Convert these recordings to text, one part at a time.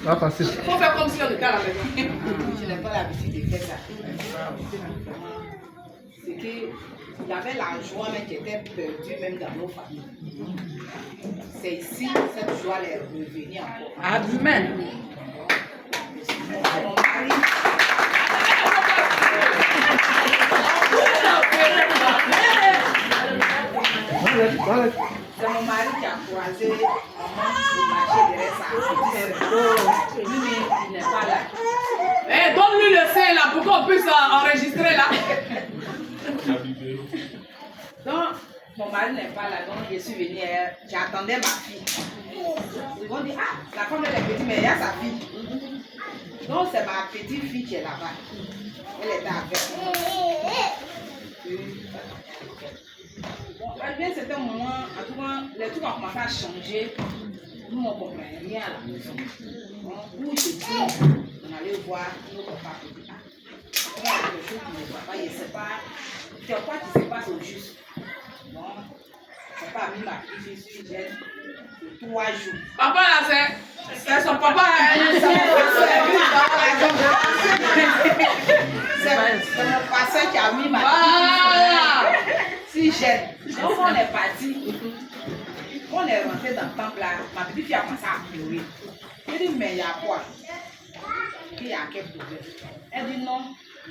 Pas facile. Il faut faire comme si on était à la maison. Je n'ai pas l'habitude de faire ça. C'est qu'il y avait la joie mais qui était perdue même dans nos familles. C'est ici cette joie est revenue encore. Amen. Mon mari. C'est mon mari qui a croisé maman au marché derrière sa petite. Lui, il n'est pas là. Eh, donne-lui le sein là pour qu'on puisse enregistrer là. Donc, mon mari n'est pas là, donc je suis venue, j'attendais ma fille. Ils vont dire, ah, la femme elle est petite, mais il y a sa fille. Donc, c'est ma petite fille qui est là-bas. Elle était avec moi. Bon, bien, c'était un moment, en tout cas, les trucs ont commencé à changer. Nous, on ne comprenait rien à la maison. Donc, où je dis, on allait voir nos papas. Il y a quelque chose qui ne va pas, je ne sais pas. C'est quoi qui se passe au juste. Bon, papa a mis ma fille, je suis jeune de 3 jours. Papa là, c'est son papa. C'est mon pasteur qui a mis ma fille. Si jeune. Donc on est parti. On est rentré dans le temple là. Ma petite fille a commencé à pleurer. Je dis, mais il y a quoi? Il y a quel problème? Elle dit non.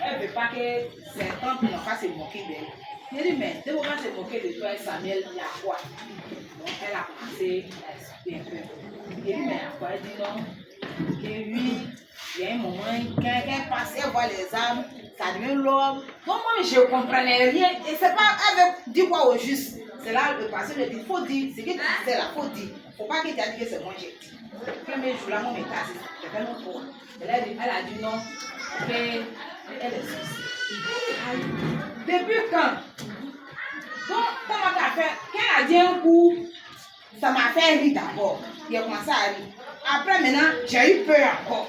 Elle ne veut pas que ses tantes n'ont pas se moquer d'elle. Je dis, mais de ne pas se moquer de toi, Samuel, il y a quoi? Donc elle a commencé à expliquer un peu. Je dis, mais il y a quoi? Elle dit non. Que oui, il y a un moment, quelqu'un passait voir les âmes, ça devient l'homme. Donc moi, je ne comprenais rien. Et c'est pas, elle veut dire quoi au juste. C'est là le pasteur lui dit, il faut dire, ce que tu disais là, il faut dire. Il ne faut pas que tu aies dit que c'est moi j'ai dit. Le premier jour là, mon état, c'était tellement fort. Elle a dit non, elle est sortie. Depuis quand? Donc, comment tu as fait? Quand elle a dit un coup, ça m'a fait rire d'abord. Il a commencé à rire. Après, maintenant, j'ai eu peur encore.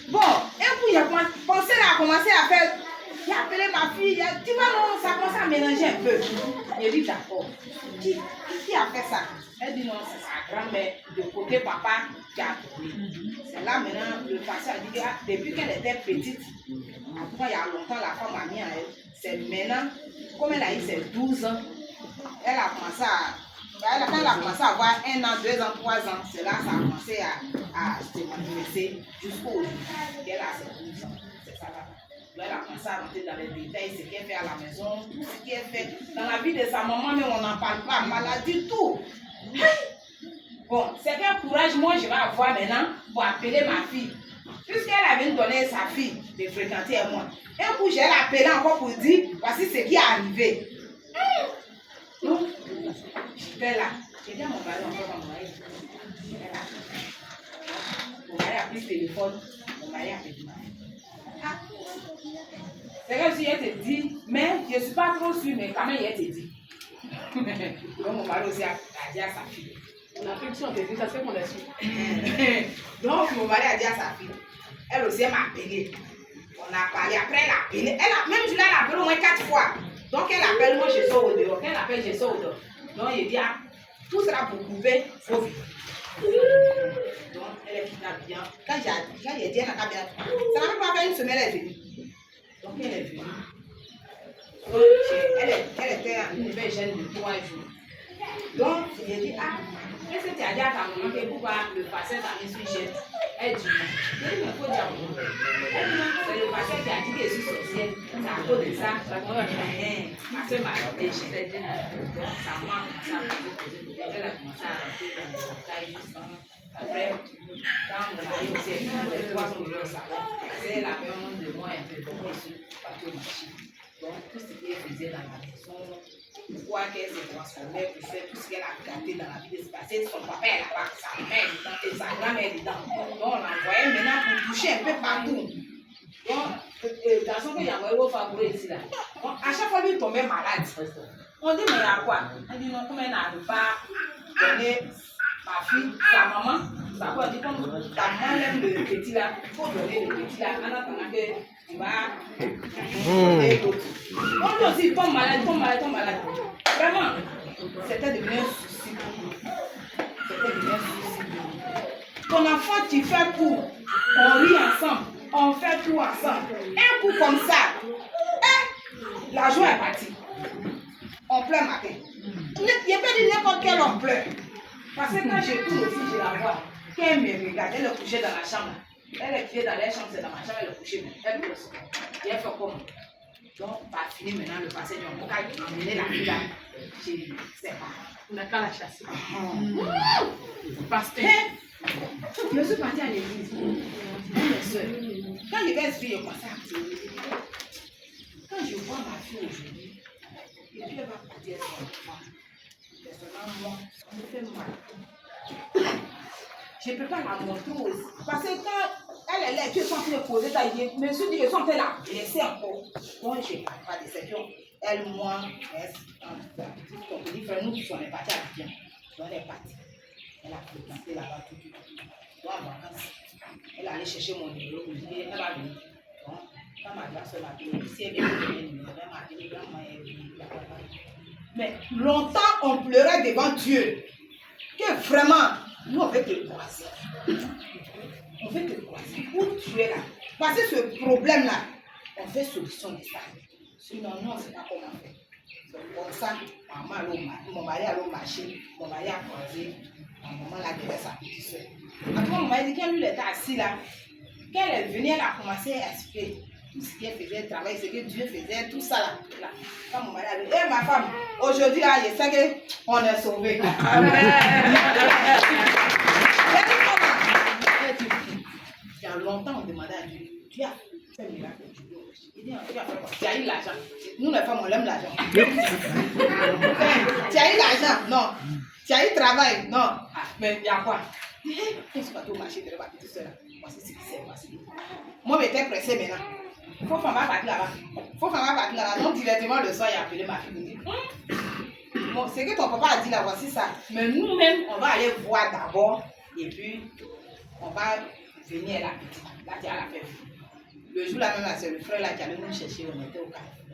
Bon, un coup, il a pensé à commencer à faire. Il a appelé ma fille, il a dit, non, ça commence à mélanger un peu. Il a dit, d'accord. Qui a fait ça? Elle dit, non, c'est sa grand-mère, de côté papa, qui a trouvé. C'est là maintenant, le pasteur a dit, depuis qu'elle était petite, en tout cas, il y a longtemps, la femme a mis à elle. C'est maintenant, comme elle a eu ses 12 ans, elle a commencé à. Quand elle a commencé à avoir 1 an, 2 ans, 3 ans, c'est là que ça a commencé à se manifester jusqu'au jour. Elle a ses 12 ans. C'est ça là. Elle a commencé à rentrer dans les détails, ce qu'elle fait à la maison, tout ce qu'elle fait. Dans la vie de sa maman, mais on n'en parle pas, maladie, tout. Bon, c'est quel courage moi je vais avoir maintenant pour appeler ma fille. Puisqu'elle avait donné sa fille de fréquenter à moi. Un coup, je l'ai appelé encore pour dire, voici ce qui est arrivé. Donc, j'étais là. J'ai dit à mon mari, encore mon mari. Mon mari a pris le téléphone. Mon mari a fait du mal. C'est comme si elle te dit, mais je ne suis pas trop sûre, mais quand même, elle te dit. Donc, mon mari aussi a dit à sa fille. On a fait que si on te dit, ça c'est qu'on est sûr. Donc, mon mari a dit à sa fille. Elle aussi, elle m'a appelé. On a parlé. Après, elle a appelé. Même je l'ai appelé au moins 4 fois. Donc, elle appelle, moi, je sors au dehors. Quand elle appelle, je sors au dehors. Donc, il dit, ah, tout sera pour prouver, il faut vivre. Donc, elle est quittée bien. Quand j'ai dit, elle a bien. Ça n'a même pas fait une semaine, elle est venue. Donc, elle est venue. Donc, elle était une nouvelle jeune de 3 jours. Donc, j'ai dit, ah, qu'est-ce que tu as dit à ta maman que pourquoi le pasteur t'a mis sur jeune? Elle dit, il faut dire à mon maman. Elle dit, c'est le pasteur qui a dit que je suis sorcière. C'est à cause de ça. Ma soeur m'a dit, je t'ai dit, sa maman a commencé à poser. Elle a commencé à rentrer dans le portail juste après. Quand mon mari aussi, les 3 sont venus au salon. C'est la même de moi un peu pour moi sur le papier machine. Donc, tout ce qu'elle faisait dans la maison, pourquoi qu'elle s'est transformée pour faire tout ce qu'elle a gâté dans la vie de se passer. Son papa est là-bas, sa mère est dedans et sa grand-mère est dedans. Donc, on l'envoyait maintenant pour toucher un peu partout. Donc, le garçon qu'il y a envoyé au favori ici là. Donc, à chaque fois, lui tombait malade. On dit, mais il y a quoi? Elle dit, non, comme elle n'arrive pas à donner ma fille, sa maman, ça peut dire, comme ta maman aime le petit là, il faut donner le petit là, en attendant que tu vas donner l'autre. On dit aussi, tombe malade. Vraiment, c'était devenu un souci pour nous. Ton enfant, tu fais tout. On rit ensemble. On fait tout ensemble. Un coup comme ça. La joie est partie. On pleure matin. Il n'y a pas de n'importe quel on pleure. Parce que quand je tourne aussi, je la vois. Quand elle me regarde, elle est couchée dans la chambre. Elle est couchée dans la chambre, c'est dans ma chambre, elle est couchée. Elle pleure. Et elle fait comment? Donc, on va finir maintenant le passé. On va emmener la fille là. Je ne sais pas. On n'a qu'à la chasser. Parce que je suis partie à l'église. Quand je vais suivre, je commence à activer. Quand je vois ma fille aujourd'hui, et puis elle va partir son enfant. Personnellement, ça me fait mal. Je ne peux pas la montrer aussi. Parce que quand elle est là, tu es censé me poser ta idée. Je me suis dit que si on peut la blesser encore. Moi, je ne parle pas de cette chose. Elle, moi, ton petit frère, nous, on est partis à Abidjan. Donc, elle est partie. Elle a fréquenté là-bas tout. Donc, en vacances, elle est allée chercher mon numéro. Je dis, elle va venir. Donc, quand ma grâce m'a appelé, si elle vient de donner le numéro, elle m'a appelé, grand-maman est venue. Mais longtemps, on pleurait devant Dieu. Que vraiment, nous, on veut te croiser. On veut te croiser. Où tu es là? Parce que ce problème-là, on fait solution de ça. Sinon, nous, on ne sait pas comment faire. Donc, comme ça, mon mari allait au marché, mon mari a croisé, à un moment là, il devait sa petite soeur. Après, mon mari dit, quand lui était assis là, quand elle est venue, elle a commencé à expliquer tout ce qu'elle faisait, le travail, ce que Dieu faisait, tout ça là. Quand mon mari a dit, hé ma femme, aujourd'hui là, je sais qu'on est sauvés. Il y a longtemps, on demandait à Dieu, tu as fait un miracle. Il dit, tu as eu l'argent. Nous, les femmes, on aime l'argent. Tu as eu l'argent? Non. Tu as eu le travail? Non. Ah, mais il y a quoi? Qu'est-ce que tu as au marché de la petite soeur? Voici ce qui s'est passé. Moi, j'étais pressée maintenant. Il faut faire ma partie là-bas. Donc, directement le soir, il a appelé ma fille. Il dit, bon, c'est que ton papa a dit là, voici ça. Mais nous-mêmes, on va aller voir d'abord. Et puis, on va venir la petite. Là, tu as la fête. Le jour là même, c'est le frère là qui allait nous chercher, on était au Carrefour.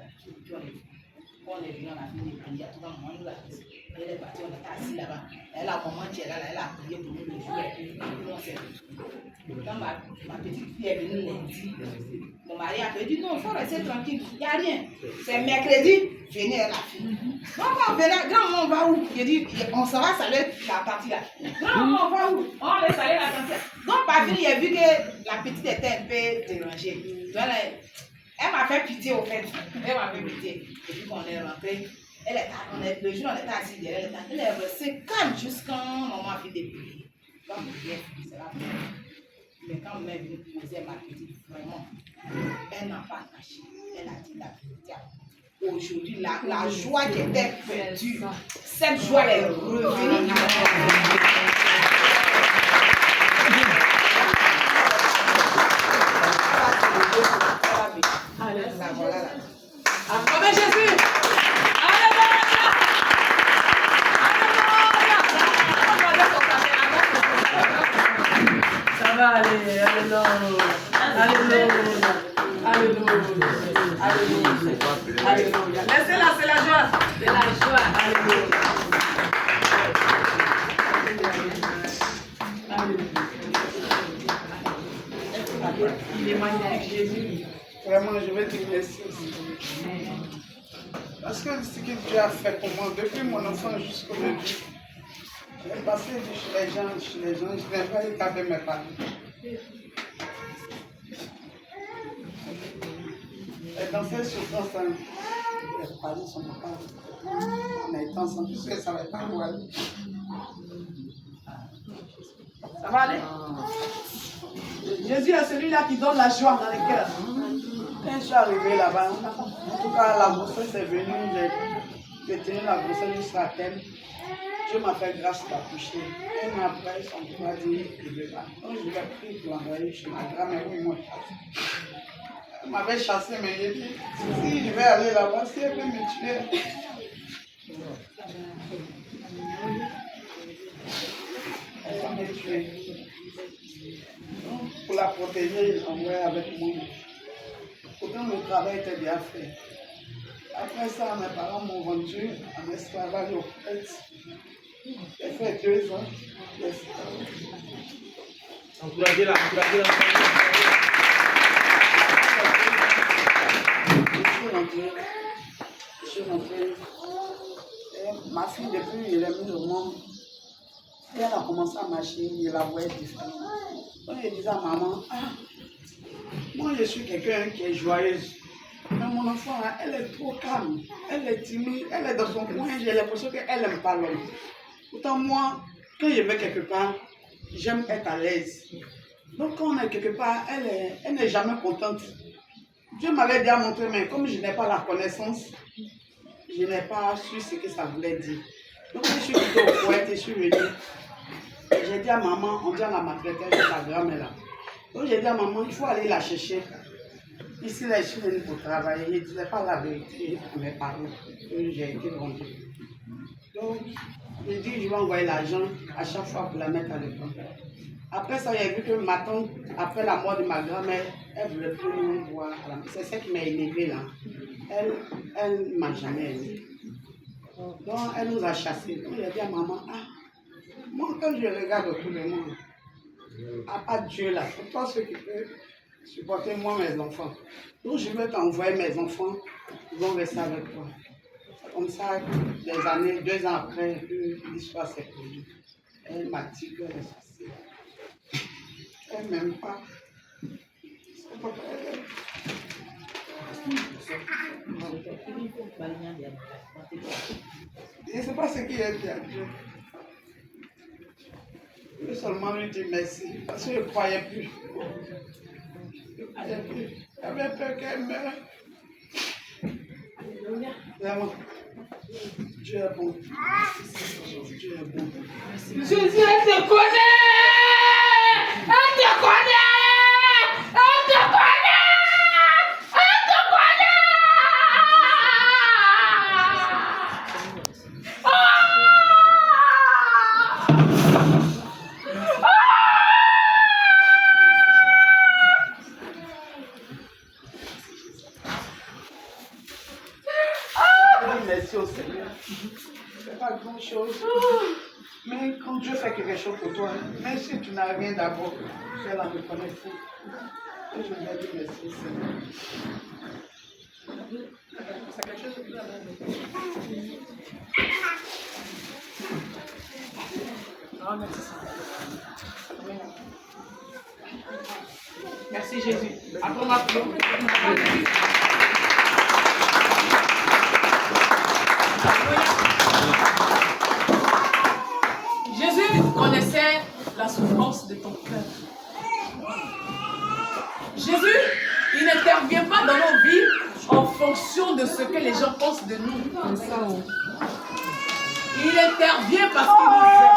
On est venu, on a fini de prier, tout le monde nous a dit. Elle est partie, on était assis là-bas. Elle a un moment qui est là, elle a prié pour nous le jour et puis on s'est vu. Quand ma petite fille est venue lundi, mon mari a dit non, il faut rester tranquille, il n'y a rien. C'est mercredi, venez la fille. Maman, venez, grand-maman, on va où? J'ai dit, on s'en va saluer la partie là. Grand-maman, on va où? On va saluer la partie là. Donc, par fini, j'ai vu que la petite était un peu dérangée. Donc, elle m'a fait pitié au fait. Elle m'a fait pitié. Et puis qu'on est rentré, le jour où on était assis derrière, elle est restée calme jusqu'à maman a fait des bruits. Donc, c'est la première. Mais quand on est venu poser ma petite, vraiment, elle n'a pas caché. Elle a dit la vérité. Aujourd'hui, la joie qui était perdue, cette joie est revenue. Acclamez Jésus. Alléluia. Ça va aller. Alléluia. Alléluia. Laissez-la, c'est la joie. C'est la joie. Alléluia. Il est magnifique, Jésus. Vraiment, je vais te remercier aussi. Parce que ce que Dieu a fait pour moi, depuis mon enfance jusqu'aujourd'hui, j'ai passé chez les gens, je n'ai pas été avec mes parents. Et dans cette souffrance, les parents ne sont pas. On a été ensemble, puisque ça ne va pas où aller. Ça va aller? Jésus est celui-là qui donne la joie dans les cœurs. Quand je suis arrivé là-bas, en tout cas, la grossesse est venue, j'ai tenu la grossesse jusqu'à terme. Dieu m'a fait grâce d'accoucher. Un an après, son père m'a dit qu'il ne veut pas. Donc, je l'ai pris pour l'envoyer chez ma grand-mère où ils m'ont chassé. Elle m'avait chassé, mais j'ai dit, si je vais aller là-bas, si elle veut me tuer. Elle va me tuer. Donc, pour la protéger, ils l'envoyaient avec moi. Pourtant, le travail était bien fait. Après ça, mes parents m'ont vendu en esclavage au fait. J'ai fait 2 ans d'esclavage. Encouragez-la, encouragez-la. Je suis rentrée. Ma fille, depuis qu'elle est venue au monde, elle a commencé à marcher, je la voyais différemment. Donc je disais à maman, moi je suis quelqu'un qui est joyeuse. Mais mon enfant, là, elle est trop calme, elle est timide, elle est dans son coin, j'ai l'impression qu'elle n'aime pas l'homme. Pourtant moi, quand je vais quelque part, j'aime être à l'aise. Donc quand on est quelque part, elle n'est jamais contente. Dieu m'avait déjà montré, mais comme je n'ai pas la connaissance, je n'ai pas su ce que ça voulait dire. Donc je suis quitté au poète et je suis venue. J'ai dit à maman, on dit à la maîtresse, la grand-mère là. Donc j'ai dit à maman, il faut aller la chercher. Ici là, je suis venue pour travailler. Je ne disais pas la vérité à mes parents. J'ai été vendue. Donc j'ai dit, je vais envoyer l'argent à chaque fois pour la mettre à l'école. Après ça, j'ai vu que ma tante, après la mort de ma grand-mère, elle ne voulait plus nous voir. C'est ça qui m'a élevée là. Elle ne m'a jamais aimée. Donc elle nous a chassés. Donc j'ai dit à maman, moi quand je regarde autour de moi, à part Dieu là, c'est toi ce qui peut supporter moi mes enfants. Donc je vais t'envoyer mes enfants, ils vont rester avec toi. Comme ça, des années, 2 ans après, l'histoire s'est produite. Elle m'a dit qu'elle est chassée. Elle ne m'aime pas. C'est pas elle. Je ne sais pas ce qu'il a dit à Dieu. Je peux seulement lui dire merci, parce que je ne croyais plus. Je ne croyais plus. J'avais peur qu'elle meure. Vraiment. Dieu est bon. Dieu est bon. Jésus, elle te connaît! Elle te connaît! Elle te connaît! Elle te connaît! Merci au Seigneur. C'est pas grand chose. Mais quand Dieu fait quelque chose pour toi, même si tu n'as rien d'abord, tu es là de connaître. Et je vais dire merci au Seigneur. C'est quelque chose de plus Merci Jésus. Après ma prière. Jésus connaissait la souffrance de ton cœur. Jésus, il n'intervient pas dans nos vies en fonction de ce que les gens pensent de nous. Il intervient parce qu'il nous aime.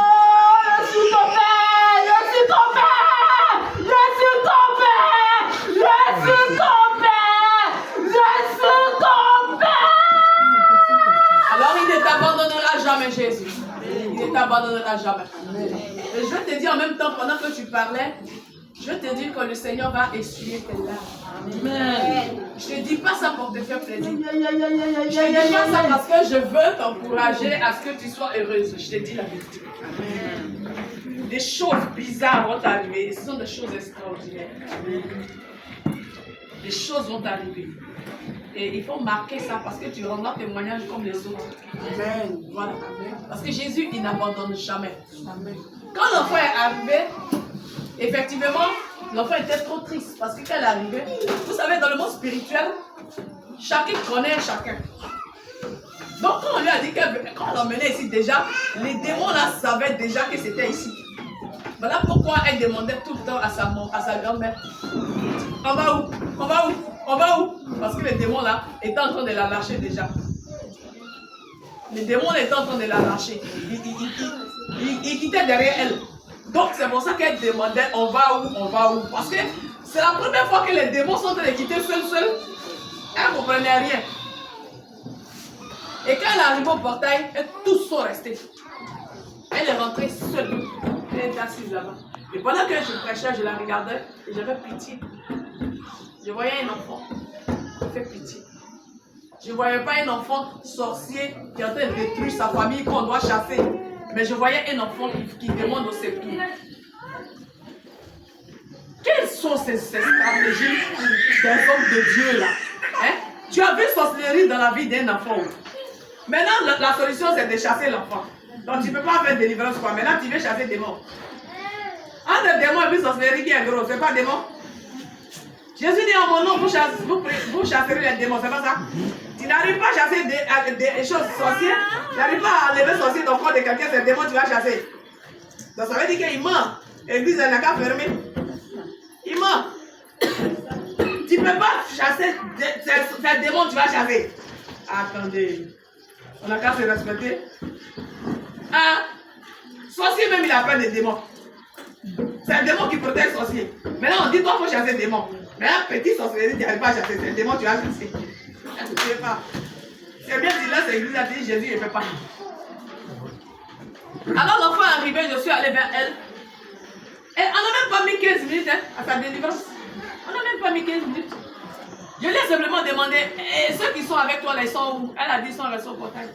Je suis ton père! Je suis ton père! Je suis ton père! Je suis ton père! Je suis ton père! Alors il ne t'abandonnera jamais, Jésus. Il ne t'abandonnera jamais. Et je vais te dire en même temps, pendant que tu parlais, je vais te dire que le Seigneur va essuyer tes larmes. Amen. Je ne te dis pas ça pour te faire plaisir. Je ne te dis pas ça parce que je veux t'encourager à ce que tu sois heureuse. Je te dis la vérité. Amen. Des choses bizarres vont t'arriver. Ce sont des choses extraordinaires. Des choses vont t'arriver. Et il faut marquer ça parce que tu rendras témoignage comme les autres. Amen. Voilà. Parce que Jésus, il n'abandonne jamais. Amen. Quand l'enfant est arrivé, effectivement, l'enfant était trop triste parce que quand elle est arrivée, vous savez, dans le monde spirituel, chacun connaît chacun. Donc quand on lui a dit quand on l'emmenait ici déjà, les démons là savaient déjà que c'était ici. Voilà pourquoi elle demandait tout le temps à sa grand-mère, on va où? On va où? On va où? Parce que les démons là étaient en train de la lâcher déjà. Les démons étaient en train de la lâcher. Ils quittaient derrière elle. Donc c'est pour ça qu'elle demandait on va où? On va où? Parce que c'est la première fois que les démons sont en train de quitter seul. Elle ne comprenait rien. Et quand elle est arrivée au portail, tous sont restés. Elle est rentrée seule. Elle était assise là-bas. Et pendant que je prêchais, je la regardais et j'avais pitié. Je voyais un enfant qui fait pitié. Je ne voyais pas un enfant sorcier qui est en train de détruire sa famille qu'on doit chasser. Mais je voyais un enfant qui demande au secours. sont ces stratégies des hommes de Dieu là. Hein? Tu as vu sorcellerie dans la vie d'un enfant. Maintenant, la solution c'est de chasser l'enfant. Donc tu ne peux pas faire délivrance quoi. Maintenant tu veux chasser des démons. Entre démons et puis sorcellerie qui est gros, c'est pas démon. Jésus dit en mon nom, vous chasserez les démons, c'est pas ça? Tu n'arrives pas à chasser des choses sorcières, tu n'arrives pas à enlever sorcier dans le corps de quelqu'un, c'est démon tu vas chasser. Donc ça veut dire qu'il ment. L'église n'a qu'à fermer. Il ment. Tu ne peux pas chasser ces démons tu vas chasser. Attendez. On n'a qu'à se respecter. Un sorcier même il a peur des démons. C'est un démon qui protège le sorcier. Maintenant on dit toi il faut chasser des démons. Mais un petit sorcier tu n'arrives pas à chasser. C'est un démon tu vas chasser. Tu ne sais pas. C'est bien si là c'est l'église a dit Jésus il ne fait pas. Alors l'enfant est arrivé, je suis allé vers elle. Et on n'a même pas mis 15 minutes à sa délivrance. On n'a même pas mis 15 minutes. Je lui ai simplement demandé, et ceux qui sont avec toi, là, ils sont où? Elle a dit, ils sont restés au portail.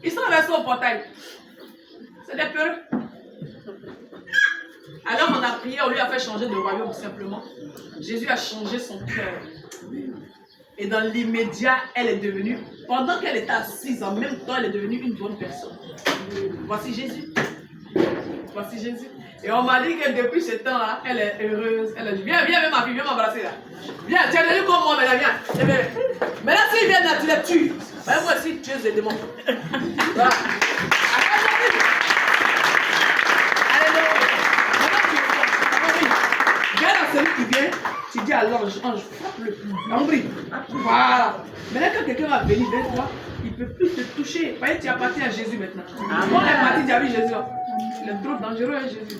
Ils sont restés au portail. C'est des peureux. Alors on a prié, on lui a fait changer de royaume simplement. Jésus a changé son cœur. Et dans l'immédiat, elle est devenue, pendant qu'elle était assise, en même temps, elle est devenue une bonne personne. Voici Jésus. Voici Jésus. Et on m'a dit que depuis ce temps-là, elle est heureuse. Elle a dit, viens, viens, ma fille, viens m'embrasser là. Viens, tu es venu comme moi, mais là, viens. Mais là, s'ils viennent là, tu les tues. Mais moi aussi, tu es des démons. Voilà. Viens à celui qui vient, tu dis à l'ange, ange, frappe-le. L'ombri. Voilà. Maintenant, quand quelqu'un va venir vers toi, il ne peut plus te toucher. Voyez, tu appartiens à Jésus maintenant. Quand elle est partie, tu as vu Jésus. Il est trop dangereux, hein, Jésus.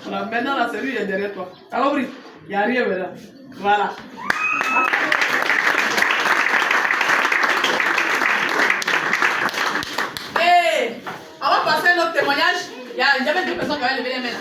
Voilà. Maintenant, là, celui il est derrière toi. T'as compris? Il n'y a rien maintenant. Voilà. Et on va passer à un autre témoignage. Il y avait deux personnes qui avaient levé les mains là.